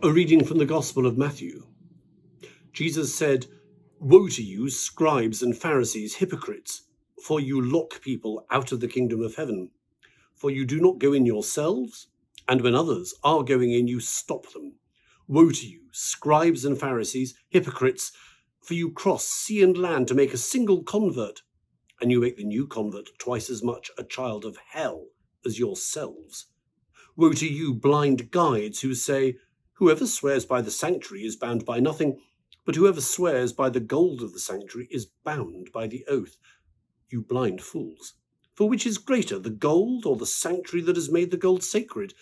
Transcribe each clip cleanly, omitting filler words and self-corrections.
A reading from the Gospel of Matthew. Jesus said, "Woe to you, scribes and Pharisees, hypocrites, for you lock people out of the kingdom of heaven. For you do not go in yourselves, and when others are going in, you stop them. Woe to you, scribes and Pharisees, hypocrites, for you cross sea and land to make a single convert, and you make the new convert twice as much a child of hell as yourselves. Woe to you, blind guides, who say, 'Whoever swears by the sanctuary is bound by nothing, but whoever swears by the gold of the sanctuary is bound by the oath.' You blind fools! For which is greater, the gold or the sanctuary that has made the gold sacred?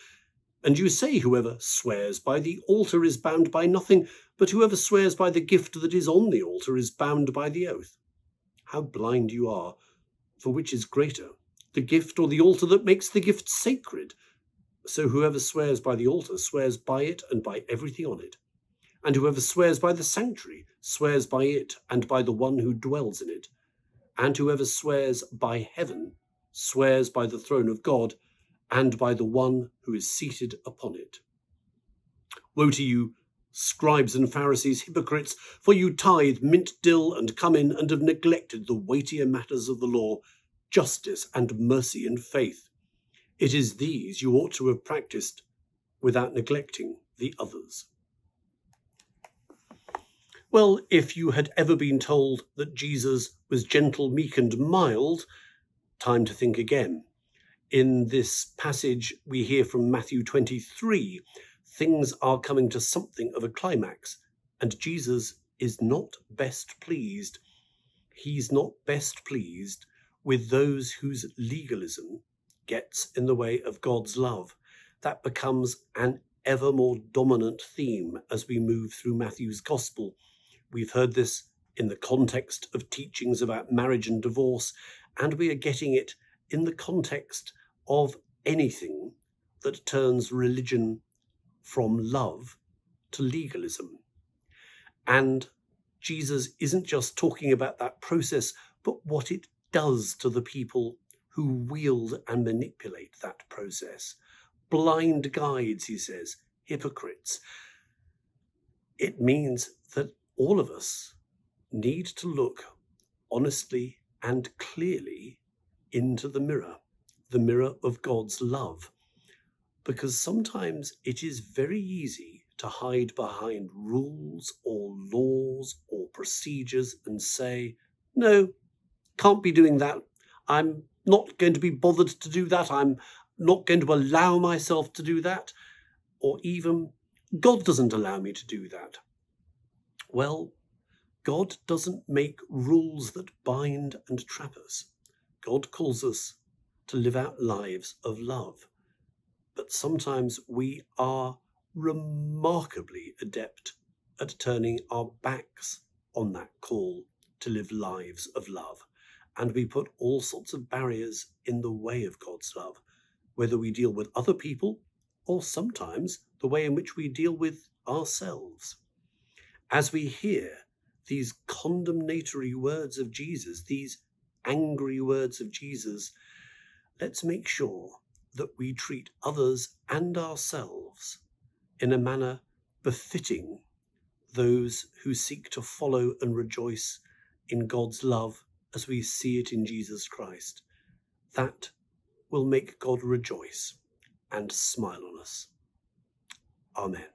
And you say, 'Whoever swears by the altar is bound by nothing, but whoever swears by the gift that is on the altar is bound by the oath.' How blind you are! For which is greater, the gift or the altar that makes the gift sacred? So whoever swears by the altar swears by it and by everything on it. And whoever swears by the sanctuary swears by it and by the one who dwells in it. And whoever swears by heaven swears by the throne of God and by the one who is seated upon it. Woe to you, scribes and Pharisees, hypocrites, for you tithe mint, dill, and cumin, and have neglected the weightier matters of the law, justice and mercy and faith. It is these you ought to have practiced without neglecting the others." Well, if you had ever been told that Jesus was gentle, meek, and mild, time to think again. In this passage we hear from Matthew 23, things are coming to something of a climax, and Jesus is not best pleased. He's not best pleased with those whose legalism gets in the way of God's love. That becomes an ever more dominant theme as we move through Matthew's Gospel. We've heard this in the context of teachings about marriage and divorce, and we are getting it in the context of anything that turns religion from love to legalism. And Jesus isn't just talking about that process, but what it does to the people who wield and manipulate that process. Blind guides, he says, hypocrites. It means that all of us need to look honestly and clearly into the mirror of God's love, because sometimes it is very easy to hide behind rules or laws or procedures and say, "No, can't be doing that. I'm not going to be bothered to do that. I'm not going to allow myself to do that." Or even, "God doesn't allow me to do that." Well, God doesn't make rules that bind and trap us. God calls us to live out lives of love. But sometimes we are remarkably adept at turning our backs on that call to live lives of love. And we put all sorts of barriers in the way of God's love, whether we deal with other people or sometimes the way in which we deal with ourselves. As we hear these condemnatory words of Jesus, these angry words of Jesus, let's make sure that we treat others and ourselves in a manner befitting those who seek to follow and rejoice in God's love as we see it in Jesus Christ. That will make God rejoice and smile on us. Amen.